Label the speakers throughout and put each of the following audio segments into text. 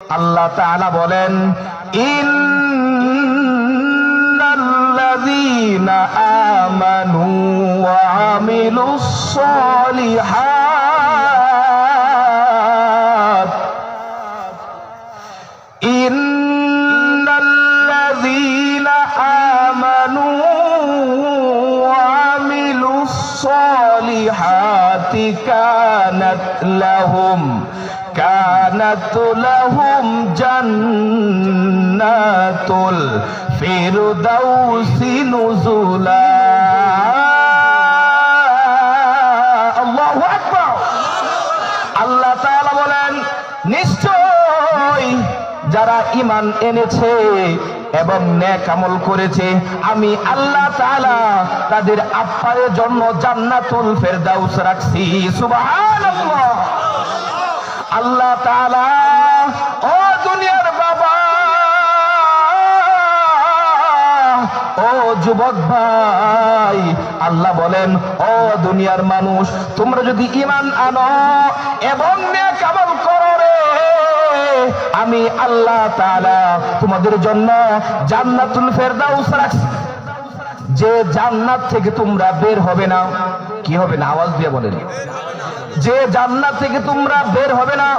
Speaker 1: আল্লাহ তাআলা বলেন, ইন্নাল্লাযীনা আমানু ওয়া আমিলুস সালিহাত ইন্নাল্লাযীনা আমানু ওয়া আমিলুস সালিহাতি কানাত লাহুম জান্নাতুল ফিরদাউসি নুজুলা। আল্লাহু আকবার। আল্লাহ তাআলা বলেন, নিশ্চয় যারা ঈমান এনেছে এবং নেক আমল করেছে, আমি আল্লাহ তাআলা তাদের আপ্যায়ের জন্য জান্নাতুল ফেরদাউস রাখছি। সুবহানাল্লাহ। আল্লাহ তাআলা, ও দুনিয়ার বাবা, ও যুবক ভাই, আল্লাহ বলেন, ও দুনিয়ার মানুষ, তোমরা যদি ঈমান আনো এবং নেক আমল করো রে, আমি আল্লাহ তাআলা তোমাদের জন্য জান্নাতুল ফেরদাউস রাখছি। যে জান্নাত থেকে তোমরা বের হবে না, কি হবে না? আওয়াজ দিয়ে বলেন। যে জান্নাত থেকে তোমরা বের হবে না,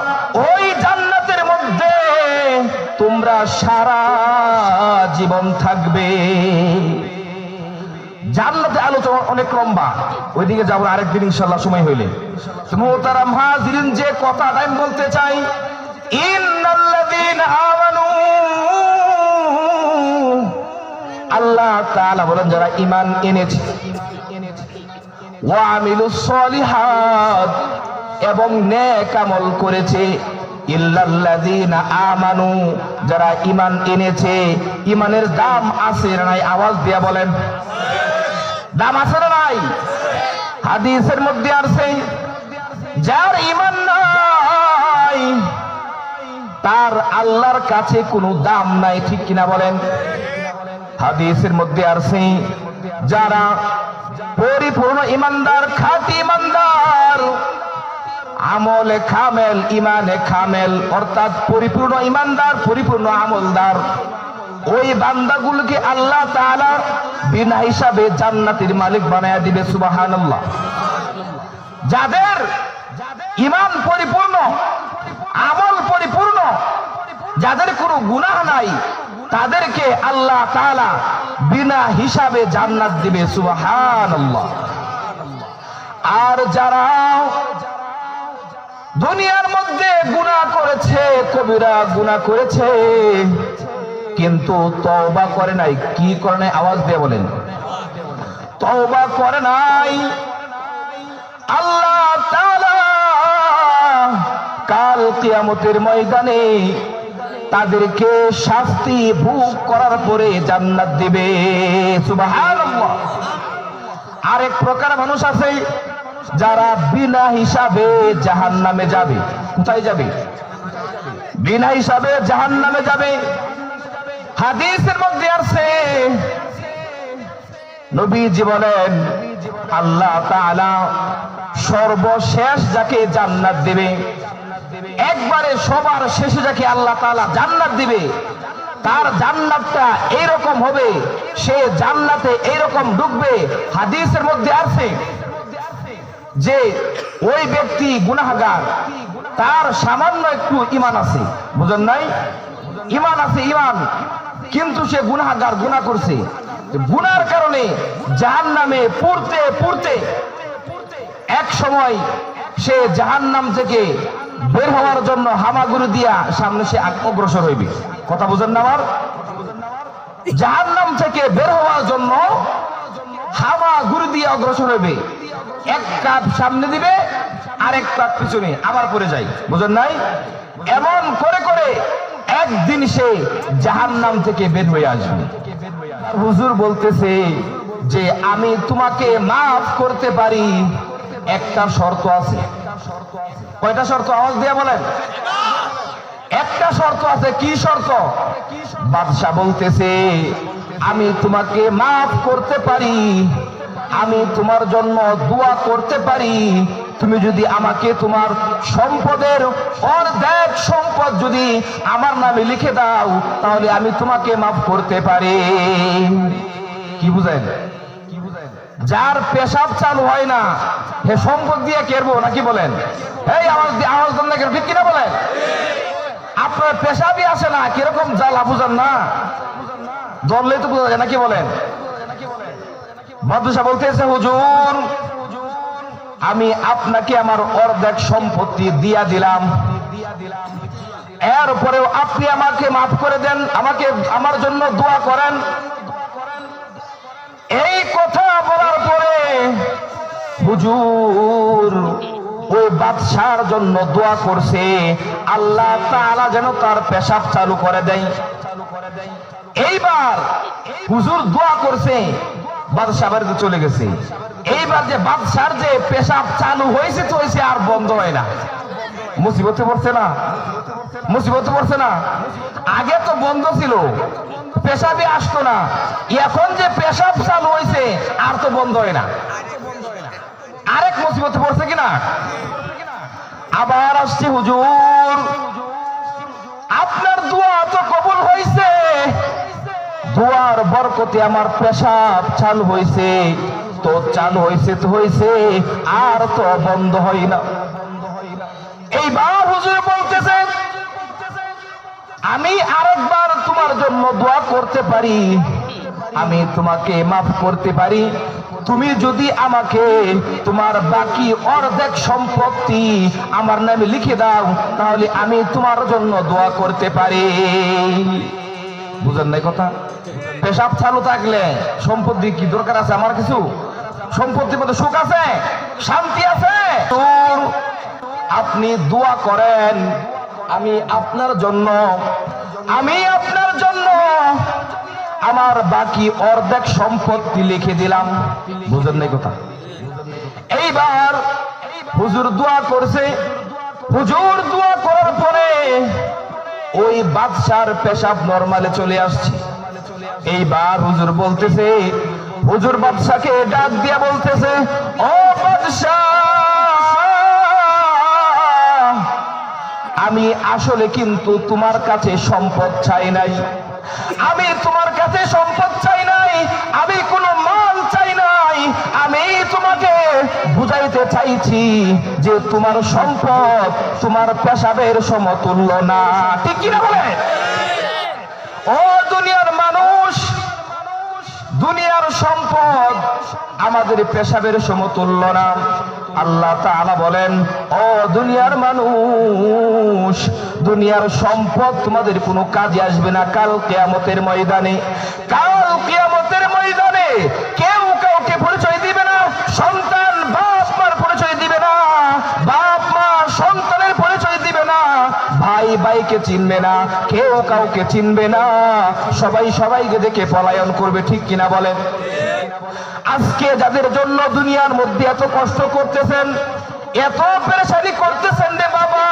Speaker 1: ওই জান্নাতের মধ্যে তোমরা সারা জীবন থাকবে। জান্নাতের আলোচনা অনেক লম্বা, ওইদিকে যাবো আরেকদিন ইনশাআল্লাহ সময় হইলে। মুহতারাম হাজিরিন, যে কথাটা আমি বলতে চাই, ইন্নাল্লাযীনা আমানু, আল্লাহ তাআলা বলেন যারা ঈমান এনেছে, ওয়া আমিলুস সলিহাত, এবং নেক আমল করেছে, ইল্লাল্লাযীনা আমানু, যারা ঈমান এনেছে। ঈমানের দাম আছে না নাই? আওয়াজ দিয়া বলেন, দাম আছে না নাই? হাদিসের মধ্যে আছে, যার ঈমান নাই তার আল্লাহর কাছে কোনো দাম নাই। ঠিক কিনা বলেন? হাদিসের মধ্যে আছে, যারা পরিপূর্ণ ইমানদার, খাঁটি ইমানদার, আমলে কামেল, ইমানে কামেল, অর্থাৎ পরিপূর্ণ ইমানদার, পরিপূর্ণ আমলদার, ওই বান্দাগুলোকে আল্লাহ তাআলা বিনা হিসাবে জান্নাতের মালিক বানায়া দিবে। সুবহানাল্লাহ। যাদের ঈমান পরিপূর্ণ, আমল পরিপূর্ণ, যাদের কোনো গুনাহ নাই, তাদেরকে আল্লাহ তাআলা বিনা হিসাবে জান্নাত দিবে। সুবহানাল্লাহ। আর যারা দুনিয়ার মধ্যে গুনাহ করেছে, কবিরা গুনাহ করেছে, কিন্তু তওবা করে নাই, কি করে নাই? আওয়াজ দিয়ে বলেন, তওবা করে নাই, আল্লাহ তাআলা কাল কিয়ামতের ময়দানে তাদেরকে শাস্তি ভোগ করার পরে জান্নাত দিবে। সুবহানাল্লাহ। আরেক প্রকার মানুষ আছে, যারা বিনা হিসাবে জাহান্নামে যাবে। কোথায় যাবে? বিনা হিসাবে জাহান্নামে যাবে। হাদিসের মধ্যে আছে, নবীজি বলেন, আল্লাহ তাআলা সর্বশেষ যাকে জান্নাত দিবে, একবারে সবার শেষে যাকে আল্লাহ তাআলা জান্নাত দিবে, তার জান্নাতটা এইরকম হবে, সে জান্নাতে এইরকম ঢুকবে। হাদিসের মধ্যে আছে যে ওই ব্যক্তি গুনাহগার, তার সামান্য একটু ঈমান আছে, বুঝেন নাই? ঈমান আছে, ঈমান, কিন্তু সে গুনাহগার, গুনাহ করছে। গুনার কারণে জাহান্নামে পড়তে পড়তে এক সময় সে জাহান্নাম থেকে বের হওয়ার জন্য হামাগুড়ি দিয়া সামনে সে অগ্রসর হইবে। কথা বুঝেন না আমার? জাহান্নাম থেকে বের হওয়ার জন্য হামাগুড়ি দিয়ে অগ্রসর হইবে। এক কাপ সামনে দিবে, আরেক কাপ পিছনে, আবার পড়ে যায়। বুঝেন নাই? এমন করে করে একদিন সে জাহান্নাম থেকে বের হয়ে আসবে। হুজুর বলতেছে যে আমি তোমাকে মাফ করতে পারি, একটা শর্ত আছে। কয়টা শর্ত? আওয়াজ দিয়ে বলেন। একটা শর্ত আছে। কি শর্ত? বাদশা বলতেছে, আমি তোমাকে মাফ করতে পারি, আমি তোমার জন্য দোয়া করতে পারি, তুমি যদি আমাকে তোমার সম্পদের অর্ধেক সম্পদ যদি আমার নামে লিখে দাও তাহলে আমি তোমাকে মাফ করতে পারি। কি বুঝেন? যার পেশাব চালু হয় না হে সম্পদ দিয়ে কেরবো নাকি বলেন? এই আওয়াজ দেন না কেন, ঠিক কিনা বলেন? আপনার পেশাবই আসে না, কিরকম জ্বালা বুঝেন না, ধরলেই তো বোঝা যায় নাকি বলেন? মাদ্রাসা বলতেছে, হুজুর আমি আপনাকে আমার অর্ধেক সম্পত্তি দিয়া দিলাম, এরপরেও আপনি আমাকে মাফ করে দেন, আমাকে আমার জন্য দোয়া করেন। এই কথা বলার পরে হুজুর ওই বাদশার জন্য দোয়া করছে আল্লাহ তাআলা যেন তার পেশাব চালু করে দেয়। এইবার হুজুর দোয়া করছে, বাদশা বাড়িতে চলে গেছে। এইবার যে বাদশার যে পেশাব চালু হয়েছে তো হয়েছে, আর বন্ধ হয় না। মুসিবতে পড়ছে না? মুসিবতে পড়ছে না? আগে তো বন্ধ ছিল, পেশাবই আসতো না, এখন যে পেশাব চালু হয়েছে আর তো বন্ধ হয় না। আরেক মুসিবতে পড়ছে কিনা? আবার আসছে, হুজুর আপনার দোয়া তো কবুল হয়েছে, দোয়ার বরকতে আমার পেশাব চালু হয়েছে, তো চালু হয়েছে তো হয়েছে, আর তো বন্ধ হয় না। এইবার হুজুর বলতেছে আমি আরেকবার তোমার জন্য দোয়া করতে পারি, আমি তোমাকে মাফ করতে পারি, তুমি যদি আমাকে তোমার বাকি অর্ধেক সম্পত্তি আমার নামে লিখে দাও তাহলে আমি তোমার জন্য দোয়া করতে পারি। বুঝেন নাই কথা? পেশাব চালু থাকলে সম্পত্তি কি দরকার আছে? আমার কিছু সম্পত্তির মধ্যে সুখ আছে, শান্তি আছে। আপনি দোয়া করেন, আমি আপনার জন্য আমার বাকি অর্ধেক সম্পত্তি লিখে দিলাম। বুঝেন নাই কথা? এইবার হুজুর দোয়া করছে, হুজুর দোয়া করার পরে ওই বাদশার পেশাব নরমালে চলে আসছে। এইবার হুজুর বলতেছে, হুজুর বাদশাকে ডাক দিয়া বলতেছে, ও বাদশা আমি আসলে কিন্তু তোমার কাছে সম্পদ চাই নাই, আমি তোমার কাছে সম্পদ চাই নাই, আমি কোনো মাল চাই নাই, আমি তোমাকে বুঝাইতে চাইছি যে তোমার সম্পদ তোমার পেশাবের সমতুল্য না। ঠিক কিনা বলে? ও দুনিয়ার মানুষ, দুনিয়ার সম্পদ আমাদের পেশাবের সমতুল্য না। আল্লাহ তাআলা বলেন, ও দুনিয়ার মানুষ, দুনিয়ার সম্পদ তোমাদের কোনো কাজে আসবে না কাল কিয়ামতের ময়দানে। কাল কিয়ামতের ময়দানে কেউ কাউকে পরিচয় দিবে না, সন্তান বাপ মার পরিচয় দিবে না, বাপ মা সন্তানের পরিচয় দিবে না, ভাই ভাইকে চিনবে না, কেউ কাউকে চিনবে না, সবাই সবাইকে দেখে পলায়ন করবে। ঠিক কিনা বলেন? আজকে যাদের জন্য দুনিয়ার মধ্যে এত কষ্ট করতেছেন, এত পেরেশানি করতেছেন রে বাবা,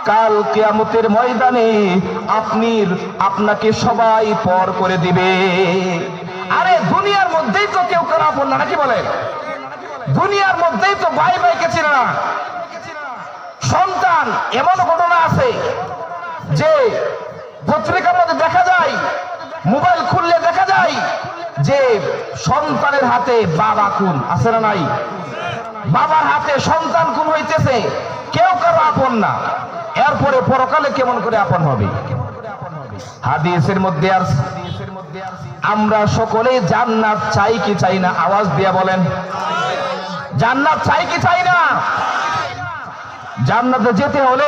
Speaker 1: কাল কিয়ামতের ময়দানে আপনাকে সবাই পর করে দিবে। আরে দুনিয়ার মধ্যেই তো কেউ কারো আপন না, নাকি বলেন? দুনিয়ার মধ্যেই তো ভাই ভাইকে চিনে না। সন্তান, এমন ঘটনা আছে যে পত্রিকার মধ্যে দেখা যায়, মোবাইল খুললে দেখা যায় যে সন্তানের হাতে বাবা খুন আছে না নাই? বাবার হাতে সন্তান খুন হইতেছে, কেউ কারো আপন না। এরপরে পরকালে কেমন করে আপন হবে? হাদিসের মধ্যে আছে, আমরা সকলেই জান্নাত চাই কি চাই না? আওয়াজ দিয়ে বলেন, জান্নাত চাই কি চাই না? জান্নাতে যেতে হলে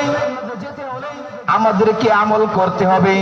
Speaker 1: আমাদেরকে আমল করতে হবে।